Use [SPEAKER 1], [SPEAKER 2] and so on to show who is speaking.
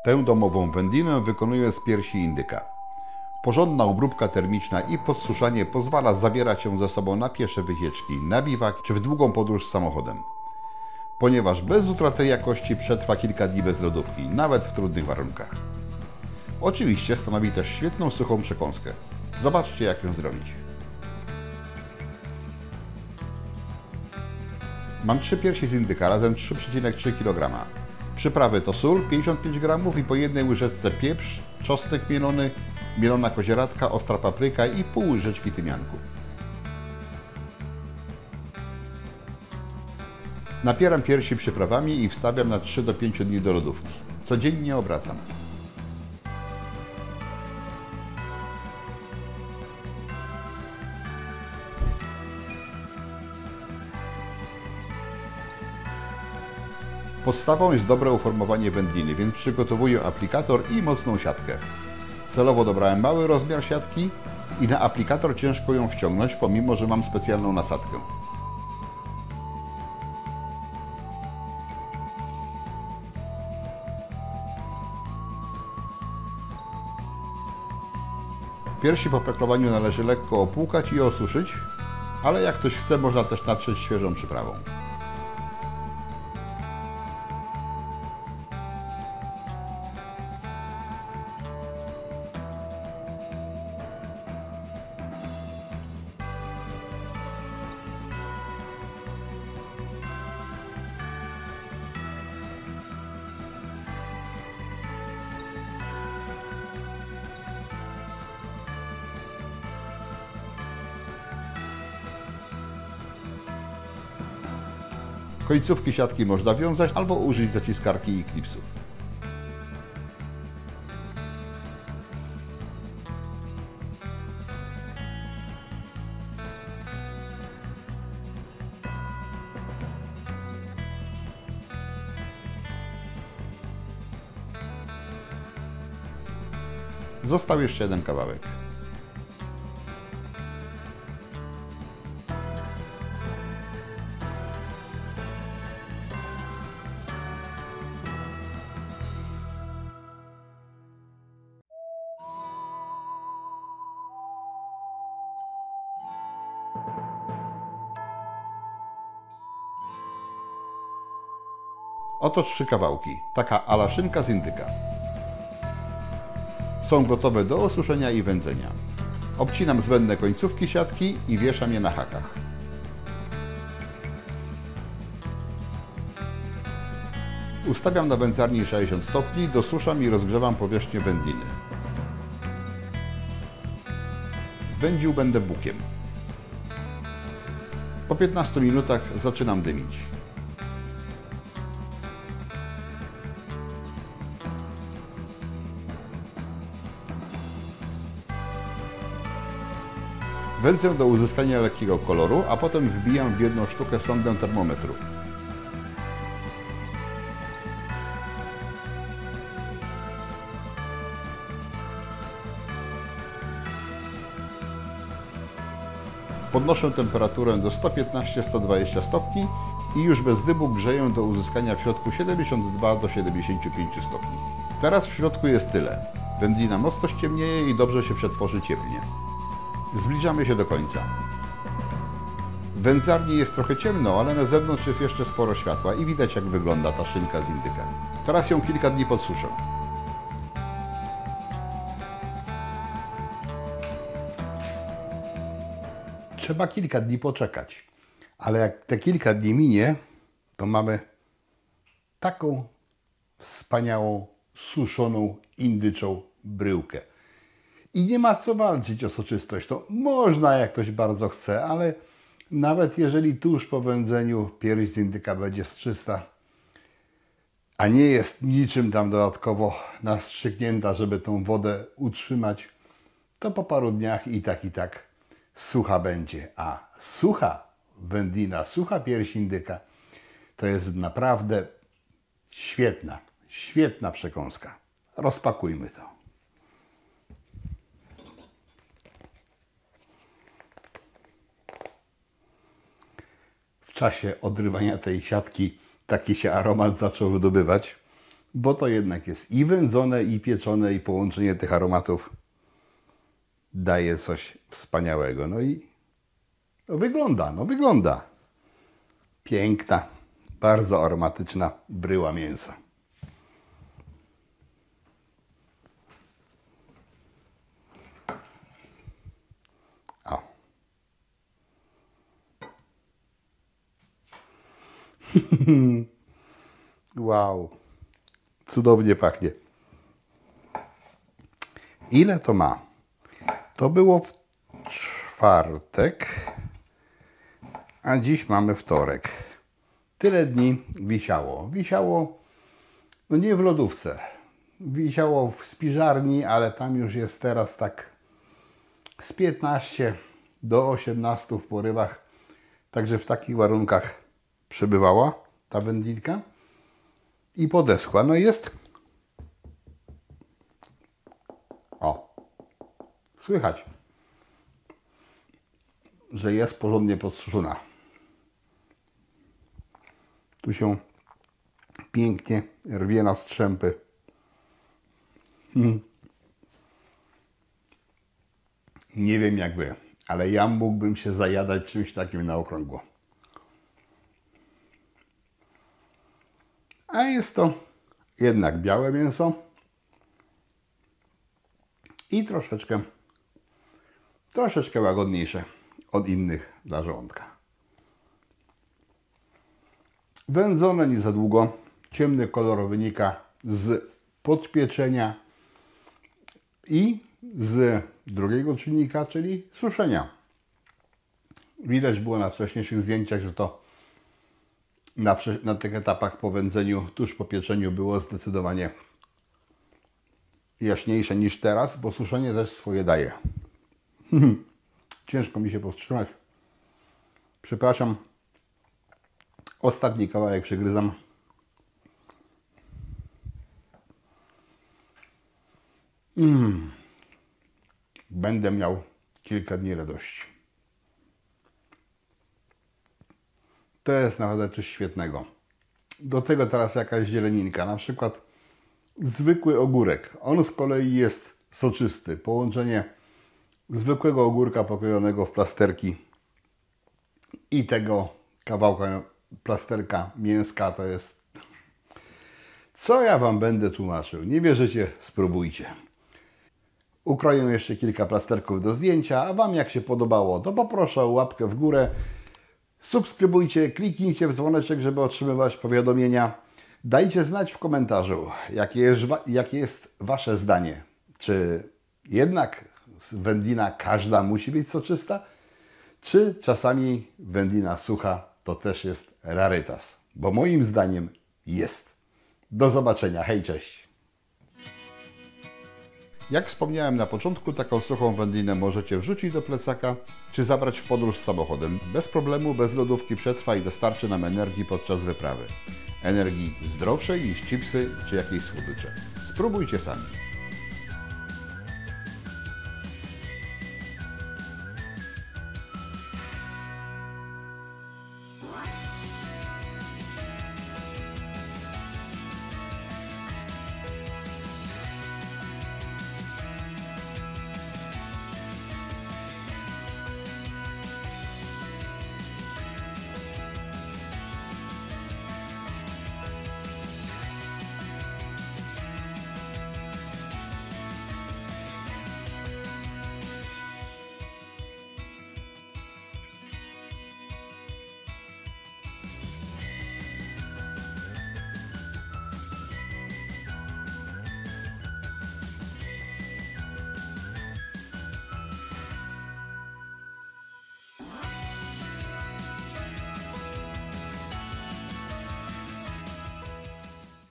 [SPEAKER 1] Tę domową wędlinę wykonuję z piersi indyka. Porządna obróbka termiczna i podsuszanie pozwala zabierać ją ze sobą na piesze wycieczki, na biwak czy w długą podróż samochodem. Ponieważ bez utraty jakości przetrwa kilka dni bez lodówki, nawet w trudnych warunkach. Oczywiście stanowi też świetną suchą przekąskę. Zobaczcie, jak ją zrobić. Mam 3 piersi z indyka, razem 3,3 kg. Przyprawy to sól 55 g i po jednej łyżeczce pieprz, czosnek mielony, mielona kozieradka, ostra papryka i pół łyżeczki tymianku. Napieram piersi przyprawami i wstawiam na 3 do 5 dni do lodówki. Codziennie obracam. Podstawą jest dobre uformowanie wędliny, więc przygotowuję aplikator i mocną siatkę. Celowo dobrałem mały rozmiar siatki i na aplikator ciężko ją wciągnąć, pomimo że mam specjalną nasadkę. Piersi po peklowaniu należy lekko opłukać i osuszyć, ale jak ktoś chce, można też natrzeć świeżą przyprawą. Końcówki siatki można wiązać albo użyć zaciskarki i klipsów. Został jeszcze jeden kawałek. Oto 3 kawałki, taka ala szynka z indyka. Są gotowe do osuszenia i wędzenia. Obcinam zbędne końcówki siatki i wieszam je na hakach. Ustawiam na wędzarni 60 stopni, dosuszam i rozgrzewam powierzchnię wędliny. Wędził będę bukiem. Po 15 minutach zaczynam dymić. Wędzę do uzyskania lekkiego koloru, a potem wbijam w jedną sztukę sondę termometru. Podnoszę temperaturę do 115-120 stopni i już bez dymu grzeję do uzyskania w środku 72 do 75 stopni. Teraz w środku jest tyle. Wędlina mocno ściemnieje i dobrze się przetworzy cieplnie. Zbliżamy się do końca. W wędzarni jest trochę ciemno, ale na zewnątrz jest jeszcze sporo światła i widać, jak wygląda ta szynka z indyka. Teraz ją kilka dni podsuszę. Trzeba kilka dni poczekać, ale jak te kilka dni minie, to mamy taką wspaniałą, suszoną, indyczą bryłkę. I nie ma co walczyć o soczystość. To można, jak ktoś bardzo chce, ale nawet jeżeli tuż po wędzeniu pierś z indyka będzie soczysta, a nie jest niczym tam dodatkowo nastrzyknięta, żeby tą wodę utrzymać, to po paru dniach i tak sucha będzie. A sucha wędlina, sucha pierś indyka to jest naprawdę świetna przekąska. Rozpakujmy to. W czasie odrywania tej siatki taki się aromat zaczął wydobywać. bo to jednak jest i wędzone, i pieczone, i połączenie tych aromatów daje coś wspaniałego. No i wygląda. Piękna, bardzo aromatyczna bryła mięsa. O. Wow. Cudownie pachnie. Ile to ma? To było w czwartek, a dziś mamy wtorek. Tyle dni wisiało. Wisiało, no nie w lodówce. Wisiało w spiżarni, ale tam już jest teraz tak z 15 do 18 w porywach. Także w takich warunkach przebywała ta wędlinka i podeschła. No jest. O, słychać, że jest porządnie podsuszona. Tu się pięknie rwie na strzępy. Nie wiem jak wy, ale ja mógłbym się zajadać czymś takim na okrągło. A jest to jednak białe mięso i troszeczkę łagodniejsze od innych dla żołądka. Wędzone nie za długo, ciemny kolor wynika z podpieczenia i z drugiego czynnika, czyli suszenia. Widać było na wcześniejszych zdjęciach, że to na tych etapach po wędzeniu, tuż po pieczeniu było zdecydowanie jaśniejsze niż teraz, bo suszenie też swoje daje. Ciężko mi się powstrzymać. Przepraszam. Ostatni kawałek przygryzam. Będę miał kilka dni radości. To jest naprawdę coś świetnego. Do tego teraz jakaś zieleninka, na przykład zwykły ogórek. On z kolei jest soczysty. Połączenie zwykłego ogórka pokrojonego w plasterki i tego kawałka plasterka mięska to jest... Co ja Wam będę tłumaczył? Nie wierzycie? Spróbujcie. Ukroję jeszcze kilka plasterków do zdjęcia, a Wam jak się podobało, to poproszę o łapkę w górę. Subskrybujcie, kliknijcie w dzwoneczek, żeby otrzymywać powiadomienia. Dajcie znać w komentarzu, jakie jest Wasze zdanie. Czy jednak wędlina każda musi być soczysta? Czy czasami wędlina sucha to też jest rarytas? Bo moim zdaniem jest. Do zobaczenia. Hej, cześć. Jak wspomniałem na początku, taką suchą wędlinę możecie wrzucić do plecaka, czy zabrać w podróż samochodem. Bez problemu, bez lodówki przetrwa i dostarczy nam energii podczas wyprawy. Energii zdrowszej niż chipsy czy jakieś słodycze. Spróbujcie sami.